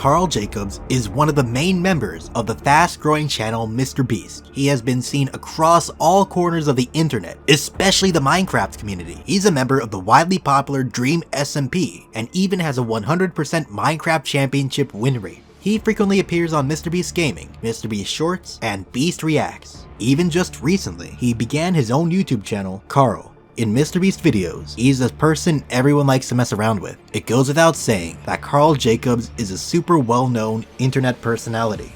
Karl Jacobs is one of the main members of the fast-growing channel MrBeast. He has been seen across all corners of the internet, especially the Minecraft community. He's a member of the widely popular Dream SMP, and even has a 100% Minecraft championship win rate. He frequently appears on MrBeast Gaming, MrBeast Shorts, and Beast Reacts. Even just recently, he began his own YouTube channel, Karl. In MrBeast videos, he's a person everyone likes to mess around with. It goes without saying that Karl Jacobs is a super well-known internet personality.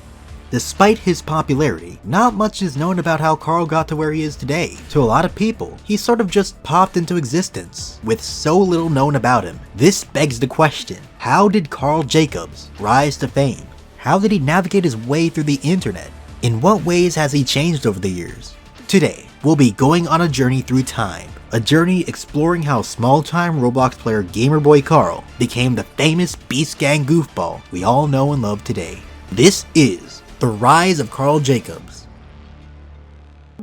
Despite his popularity, not much is known about how Karl got to where he is today. To a lot of people, he sort of just popped into existence, with so little known about him. This begs the question, how did Karl Jacobs rise to fame? How did he navigate his way through the internet? In what ways has he changed over the years? Today, we'll be going on a journey through time. A journey exploring how small-time Roblox player Gamerboy Karl became the famous Beast Gang goofball we all know and love today. This is the rise of Karl Jacobs.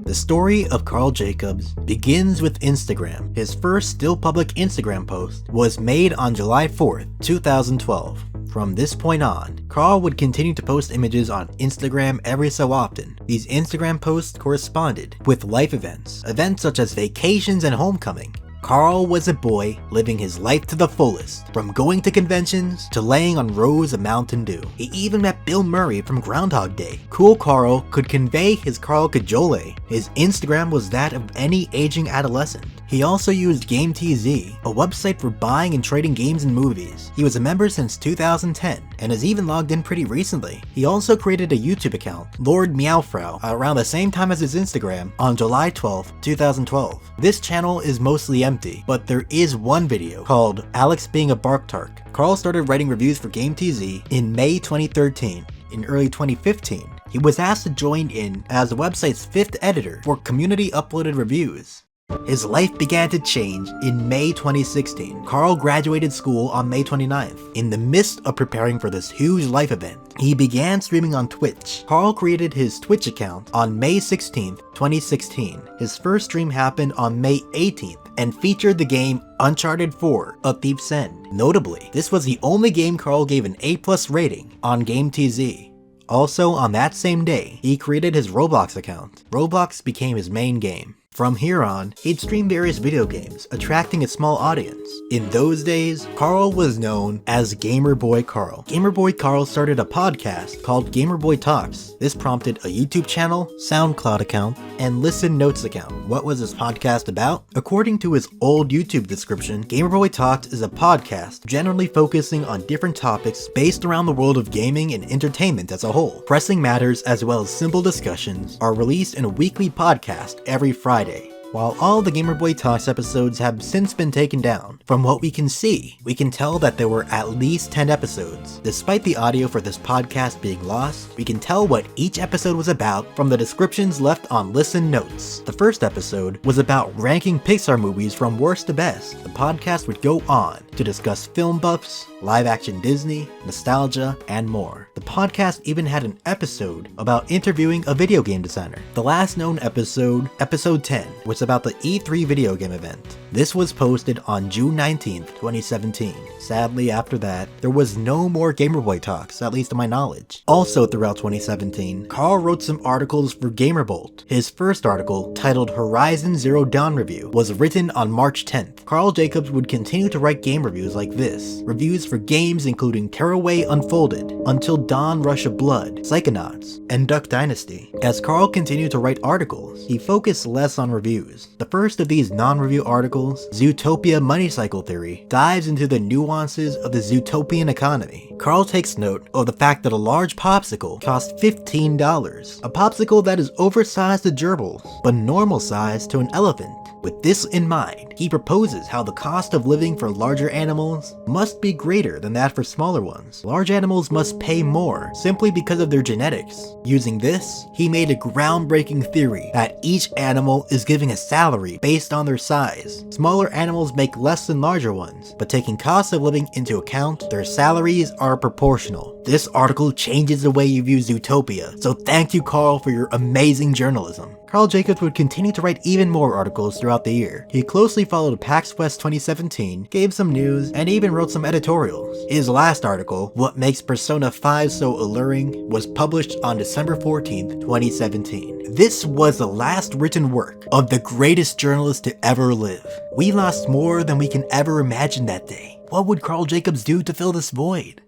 The story of Karl Jacobs begins with Instagram. His first still public Instagram post was made on July 4th, 2012. From this point on, Karl would continue to post images on Instagram every so often. These Instagram posts corresponded with life events such as vacations and homecoming. Karl was a boy living his life to the fullest, from going to conventions to laying on rows of Mountain Dew. He even met Bill Murray from Groundhog Day. Cool Karl could convey his Karl Kajole. His Instagram was that of any aging adolescent. He also used GameTZ, a website for buying and trading games and movies. He was a member since 2010, and has even logged in pretty recently. He also created a YouTube account, Lord Meowfrau, around the same time as his Instagram, on July 12, 2012. This channel is mostly empty, but there is one video called Alex Being a Barktark. Karl started writing reviews for GameTZ in May 2013. In early 2015, he was asked to join in as the website's 5th editor for community uploaded reviews. His life began to change in May 2016. Karl graduated school on May 29th. In the midst of preparing for this huge life event, he began streaming on Twitch. Karl created his Twitch account on May 16th, 2016. His first stream happened on May 18th and featured the game Uncharted 4: A Thief's End. Notably, this was the only game Karl gave an A+ rating on GameTZ. Also, on that same day, he created his Roblox account. Roblox became his main game. From here on, he'd stream various video games, attracting a small audience. In those days, Karl was known as Gamerboy Karl. Gamerboy Karl started a podcast called Gamerboy Talks. This prompted a YouTube channel, SoundCloud account, and Listen Notes account. What was this podcast about? According to his old YouTube description, Gamerboy Talks is a podcast generally focusing on different topics based around the world of gaming and entertainment as a whole. Pressing matters as well as simple discussions are released in a weekly podcast every Friday. While all the Gamerboy Talks episodes have since been taken down, from what we can see, we can tell that there were at least 10 episodes. Despite the audio for this podcast being lost, we can tell what each episode was about from the descriptions left on Listen Notes. The first episode was about ranking Pixar movies from worst to best. The podcast would go on to discuss film buffs, live-action Disney, nostalgia, and more. The podcast even had an episode about interviewing a video game designer. The last known episode, episode 10, was about the E3 video game event. This was posted on June 19th, 2017. Sadly, after that, there was no more Gamerboy Talks, at least to my knowledge. Also throughout 2017, Karl wrote some articles for Gamerbolt. His first article, titled Horizon Zero Dawn Review, was written on March 10th. Karl Jacobs would continue to write game reviews like this. Reviews for games including Tearaway Unfolded, Until Dawn Rush of Blood, Psychonauts, and Duck Dynasty. As Karl continued to write articles, he focused less on reviews. The first of these non-review articles, Zootopia Money Cycle Theory, dives into the nuances of the Zootopian economy. Karl takes note of the fact that a large popsicle costs $15, a popsicle that is oversized to gerbils, but normal size to an elephant. With this in mind, he proposes how the cost of living for larger animals must be greater than that for smaller ones. Large animals must pay more simply because of their genetics. Using this, he made a groundbreaking theory that each animal is given a salary based on their size. Smaller animals make less than larger ones, but taking cost of living into account, their salaries are proportional. This article changes the way you view Zootopia, so thank you, Karl, for your amazing journalism. Karl Jacobs would continue to write even more articles throughout the year. He closely followed PAX West 2017, gave some news, and even wrote some editorials. His last article, What Makes Persona 5 So Alluring, was published on December 14th, 2017. This was the last written work of the greatest journalist to ever live. We lost more than we can ever imagine that day. What would Karl Jacobs do to fill this void?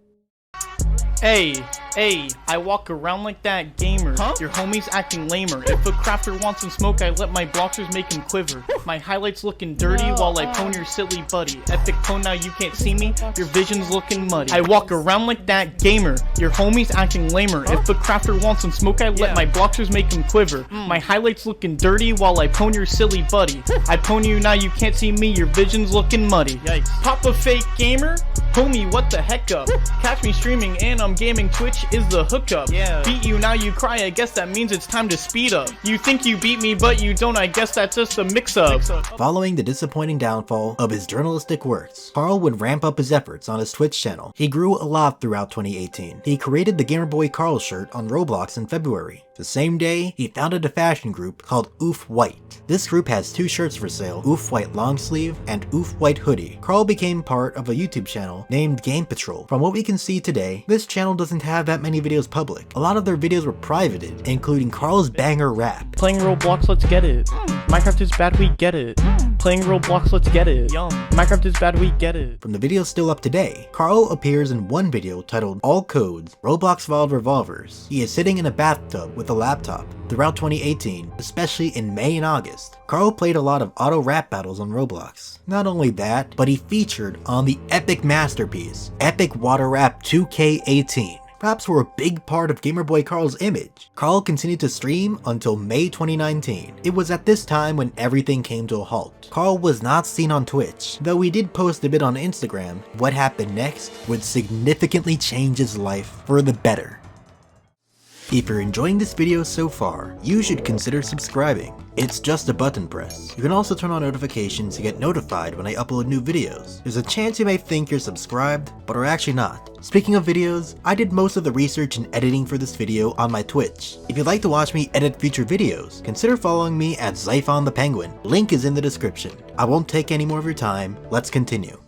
Hey, I walk around like that gamer. Huh? Your homie's acting lamer. If a crafter wants some smoke, I let my blockers make him quiver. My highlights looking dirty while I pwn your silly buddy. Epic pwn, now you can't see me, your vision's looking muddy. I walk around like that gamer. Your homie's acting lamer. If a crafter wants some smoke, I let my blockers make him quiver. My highlights looking dirty while I pwn your silly buddy. I pwn you, now you can't see me, your vision's looking muddy. Yikes. Pop a fake gamer? Homie, what the heck up? Catch me streaming and I'm gaming, Twitch is the hookup. Yeah. Beat you, now you cry, I guess that means it's time to speed up. You think you beat me, but you don't, I guess that's just a mix-up. Following the disappointing downfall of his journalistic works, Karl would ramp up his efforts on his Twitch channel. He grew a lot throughout 2018. He created the Gamer Boy Karl shirt on Roblox in February. The same day, he founded a fashion group called Oof White. This group has two shirts for sale, Oof White Long Sleeve and Oof White Hoodie. Karl became part of a YouTube channel named Game Patrol. From what we can see today, this channel doesn't have that many videos public. A lot of their videos were privated, including Karl's banger rap. Playing Roblox, let's get it. Minecraft is bad, we get it. Playing Roblox, let's get it. Yum. Minecraft is bad, we get it. From the videos still up today, Karl appears in one video titled All Codes, Roblox Evolved Revolvers. He is sitting in a bathtub with a laptop. Throughout 2018, especially in May and August, Karl played a lot of auto rap battles on Roblox. Not only that, but he featured on the epic masterpiece, Epic Water Rap 2K18. Raps were a big part of Gamer Boy Karl's image. Karl continued to stream until May 2019. It was at this time when everything came to a halt. Karl was not seen on Twitch, though he did post a bit on Instagram. What happened next would significantly change his life for the better. If you're enjoying this video so far, you should consider subscribing. It's just a button press. You can also turn on notifications to get notified when I upload new videos. There's a chance you may think you're subscribed, but are actually not. Speaking of videos, I did most of the research and editing for this video on my Twitch. If you'd like to watch me edit future videos, consider following me at Zyphon the Penguin. Link is in the description. I won't take any more of your time. Let's continue.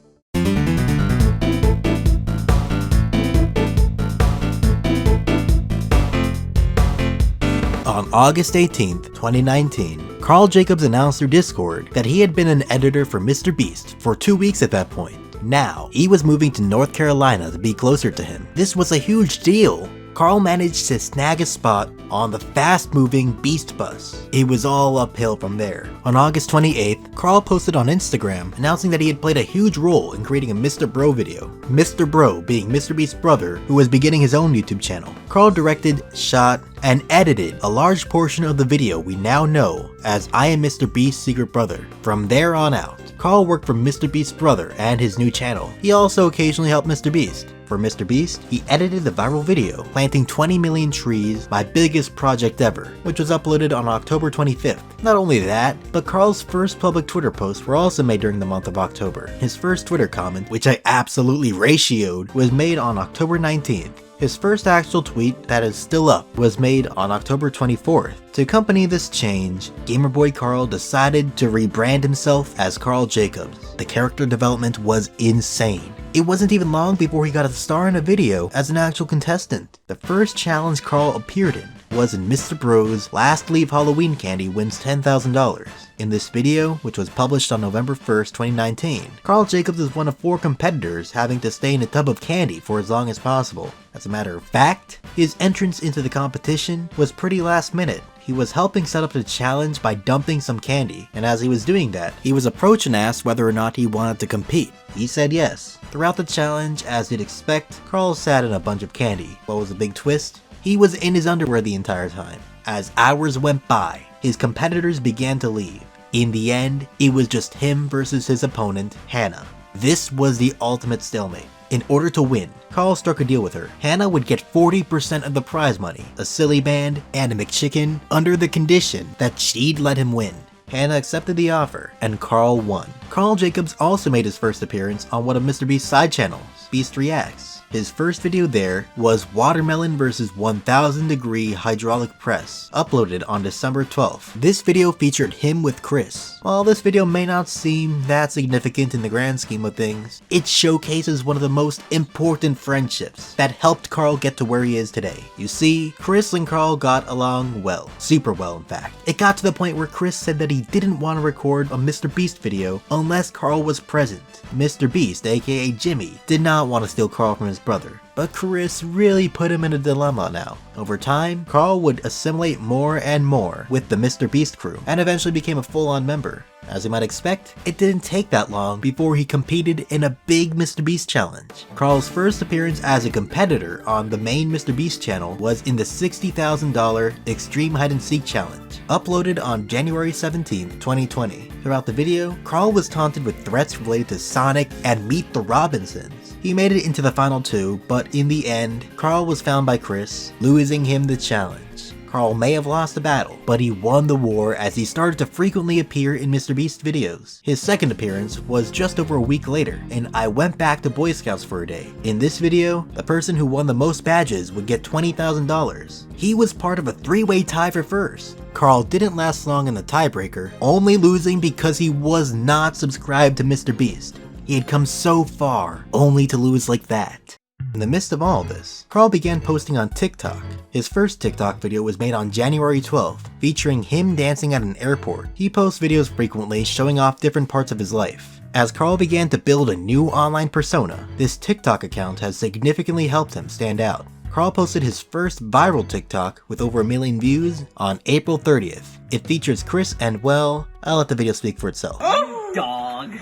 On August 18th, 2019, Karl Jacobs announced through Discord that he had been an editor for MrBeast for 2 weeks at that point. Now, he was moving to North Carolina to be closer to him. This was a huge deal. Karl managed to snag a spot on the fast-moving Beast bus. It was all uphill from there. On August 28th, Karl posted on Instagram announcing that he had played a huge role in creating a Mr. Bro video. Mr. Bro being MrBeast's brother, who was beginning his own YouTube channel. Karl directed, shot, and edited a large portion of the video we now know as I Am MrBeast's Secret Brother. From there on out, Karl worked for MrBeast's brother and his new channel. He also occasionally helped MrBeast. For MrBeast, he edited the viral video, Planting 20 Million Trees, my biggest project ever, which was uploaded on October 25th. Not only that, but Karl's first public Twitter posts were also made during the month of October. His first Twitter comment, which I absolutely ratioed, was made on October 19th. His first actual tweet that is still up was made on October 24th. To accompany this change, Gamer Boy Karl decided to rebrand himself as Karl Jacobs. The character development was insane. It wasn't even long before he got a star in a video as an actual contestant. The first challenge Karl appeared in was in Mr. Bro's Last Leave Halloween Candy Wins $10,000. In this video, which was published on November 1st, 2019, Karl Jacobs is one of 4 competitors having to stay in a tub of candy for as long as possible. As a matter of fact, his entrance into the competition was pretty last minute. He was helping set up the challenge by dumping some candy, and as he was doing that, he was approached and asked whether or not he wanted to compete. He said yes. Throughout the challenge, as you'd expect, Karl sat in a bunch of candy. What was the big twist? He was in his underwear the entire time. As hours went by, his competitors began to leave. In the end, it was just him versus his opponent, Hannah. This was the ultimate stalemate. In order to win, Karl struck a deal with her. Hannah would get 40% of the prize money, a silly band, and a McChicken under the condition that she'd let him win. Hannah accepted the offer, and Karl won. Karl Jacobs also made his first appearance on one of MrBeast's side channels, Beast Reacts. His first video there was Watermelon vs 1000 degree hydraulic press, uploaded on December 12th. This video featured him with Chris. While this video may not seem that significant in the grand scheme of things, it showcases one of the most important friendships that helped Karl get to where he is today. You see, Chris and Karl got along well, super well in fact. It got to the point where Chris said that he didn't want to record a MrBeast video unless Karl was present. MrBeast, aka Jimmy, did not want to steal Karl from his brother, but Chris really put him in a dilemma now. Over time, Karl would assimilate more and more with the MrBeast crew, and eventually became a full-on member. As you might expect, it didn't take that long before he competed in a big MrBeast challenge. Karl's first appearance as a competitor on the main MrBeast channel was in the $60,000 Extreme Hide and Seek challenge, uploaded on January 17, 2020. Throughout the video, Karl was taunted with threats related to Sonic and Meet the Robinsons. He made it into the final two, but in the end, Karl was found by Chris, losing him the challenge. Karl may have lost the battle, but he won the war as he started to frequently appear in MrBeast videos. His second appearance was just over a week later, in I Went Back to Boy Scouts for a Day. In this video, the person who won the most badges would get $20,000. He was part of a three-way tie for first. Karl didn't last long in the tiebreaker, only losing because he was not subscribed to MrBeast. He had come so far, only to lose like that. In the midst of all this, Karl began posting on TikTok. His first TikTok video was made on January 12th, featuring him dancing at an airport. He posts videos frequently showing off different parts of his life. As Karl began to build a new online persona, this TikTok account has significantly helped him stand out. Karl posted his first viral TikTok with over 1 million views on April 30th. It features Chris and, well, I'll let the video speak for itself. Oh, dog!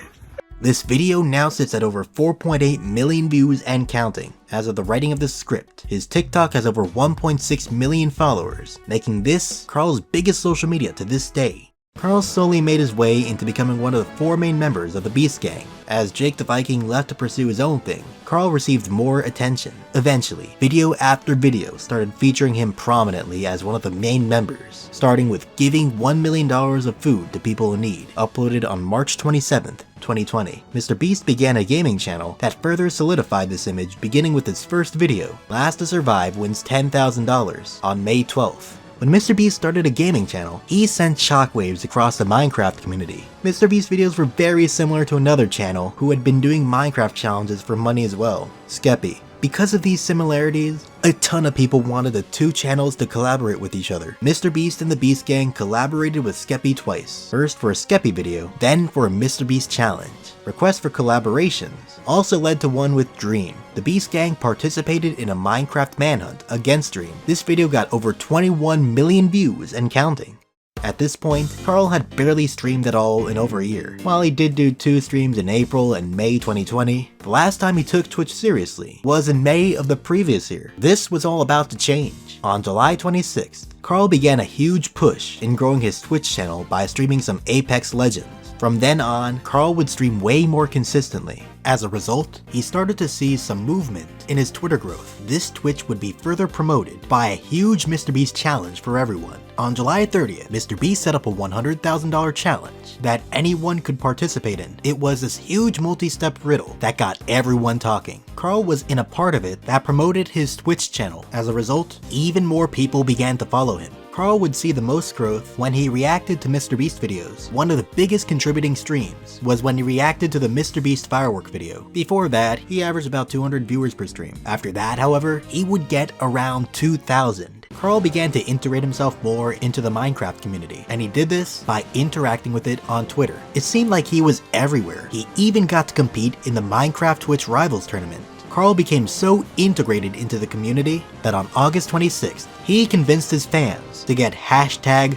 This video now sits at over 4.8 million views and counting. As of the writing of this script, his TikTok has over 1.6 million followers, making this Karl's biggest social media to this day. Karl slowly made his way into becoming one of the 4 main members of the Beast Gang. As Jake the Viking left to pursue his own thing, Karl received more attention. Eventually, video after video started featuring him prominently as one of the main members, starting with giving $1 million of food to people in need, uploaded on March 27th, 2020. MrBeast began a gaming channel that further solidified this image, beginning with his first video, Last to Survive Wins $10,000, on May 12th. When MrBeast started a gaming channel, he sent shockwaves across the Minecraft community. MrBeast videos were very similar to another channel who had been doing Minecraft challenges for money as well, Skeppy. Because of these similarities, a ton of people wanted the two channels to collaborate with each other. MrBeast and the Beast Gang collaborated with Skeppy twice, first for a Skeppy video, then for a MrBeast challenge. Requests for collaborations also led to one with Dream. The Beast Gang participated in a Minecraft manhunt against Dream. This video got over 21 million views and counting. At this point, Karl had barely streamed at all in over a year. While he did do 2 streams in April and May 2020, the last time he took Twitch seriously was in May of the previous year. This was all about to change. On July 26th, Karl began a huge push in growing his Twitch channel by streaming some Apex Legends. From then on, Karl would stream way more consistently. As a result, he started to see some movement in his Twitter growth. This Twitch would be further promoted by a huge MrBeast challenge for everyone. On July 30th, MrBeast set up a $100,000 challenge that anyone could participate in. It was this huge multi-step riddle that got everyone talking. Karl was in a part of it that promoted his Twitch channel. As a result, even more people began to follow him. Karl would see the most growth when he reacted to MrBeast videos. One of the biggest contributing streams was when he reacted to the MrBeast firework video. Before that, he averaged about 200 viewers per stream. After that, however, he would get around 2,000. Karl began to integrate himself more into the Minecraft community, and he did this by interacting with it on Twitter. It seemed like he was everywhere. He even got to compete in the Minecraft Twitch Rivals tournament. Karl became so integrated into the community that on August 26th, he convinced his fans to get hashtag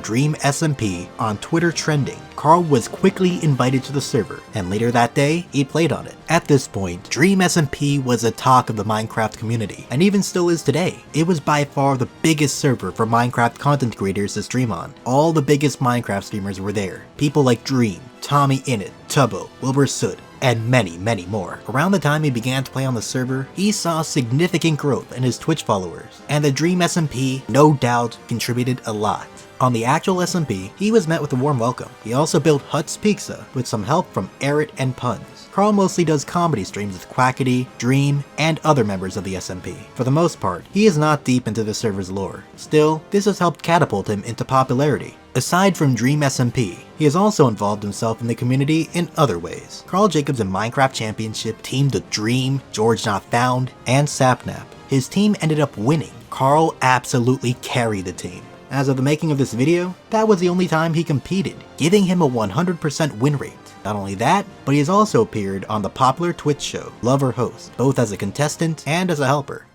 Dream SMP on Twitter trending. Karl was quickly invited to the server, and later that day, he played on it. At this point, Dream SMP was the talk of the Minecraft community, and even still is today. It was by far the biggest server for Minecraft content creators to stream on. All the biggest Minecraft streamers were there. People like Dream, Tommy Innit, Tubbo, Wilbur Soot, and many, many more. Around the time he began to play on the server, he saw significant growth in his Twitch followers, and the Dream SMP no doubt contributed a lot. On the actual SMP, he was met with a warm welcome. He also built Hut's Pizza with some help from Errit and Puns. Karl mostly does comedy streams with Quackity, Dream, and other members of the SMP. For the most part, he is not deep into the server's lore. Still, this has helped catapult him into popularity. Aside from Dream SMP, he has also involved himself in the community in other ways. Karl Jacobs and Minecraft Championship teamed with Dream, George Not Found, and Sapnap. His team ended up winning. Karl absolutely carried the team. As of the making of this video, that was the only time he competed, giving him a 100% win rate. Not only that, but he has also appeared on the popular Twitch show Love or Host, both as a contestant and as a helper.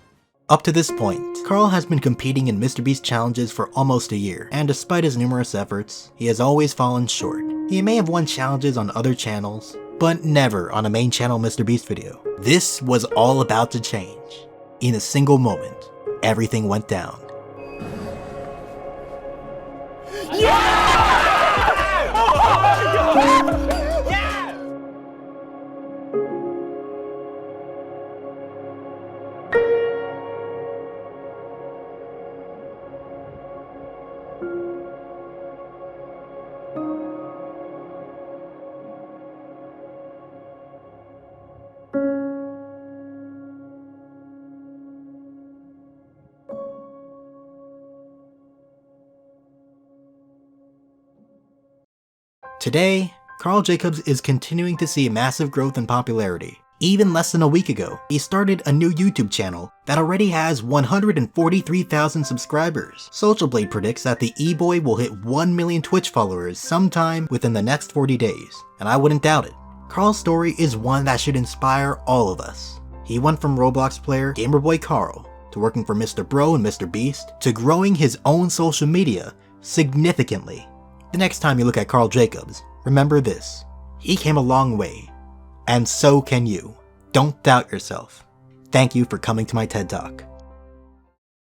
Up to this point, Karl has been competing in MrBeast challenges for almost a year, and despite his numerous efforts, he has always fallen short. He may have won challenges on other channels, but never on a main channel MrBeast video. This was all about to change. In a single moment, everything went down. Today, Karl Jacobs is continuing to see massive growth in popularity. Even less than a week ago, he started a new YouTube channel that already has 143,000 subscribers. Social Blade predicts that the e-boy will hit 1 million Twitch followers sometime within the next 40 days, and I wouldn't doubt it. Karl's story is one that should inspire all of us. He went from Roblox player Gamerboy Karl to working for Mr. Bro and MrBeast to growing his own social media significantly. The next time you look at Karl Jacobs, remember this: he came a long way, and so can you. Don't doubt yourself. Thank you for coming to my TED Talk.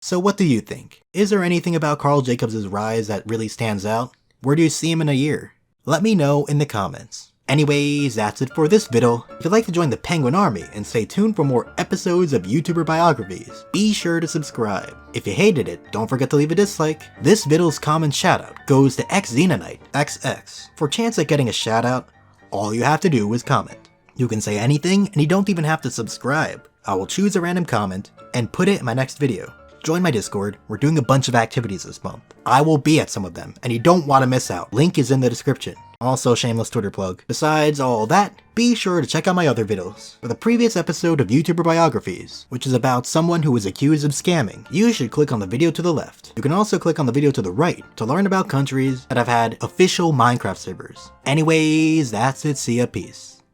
So what do you think? Is there anything about Karl Jacobs' rise that really stands out? Where do you see him in a year? Let me know in the comments. Anyways, that's it for this video. If you'd like to join the Penguin Army and stay tuned for more episodes of YouTuber biographies, be sure to subscribe. If you hated it, don't forget to leave a dislike. This video's common shoutout goes to XXenonite XX. For a chance at getting a shoutout, all you have to do is comment. You can say anything and you don't even have to subscribe. I will choose a random comment and put it in my next video. Join my Discord, we're doing a bunch of activities this month. I will be at some of them, and you don't want to miss out. Link is in the description. Also, shameless Twitter plug. Besides all that, be sure to check out my other videos. For the previous episode of YouTuber Biographies, which is about someone who was accused of scamming, you should click on the video to the left. You can also click on the video to the right to learn about countries that have had official Minecraft servers. Anyways, that's it, see ya, peace.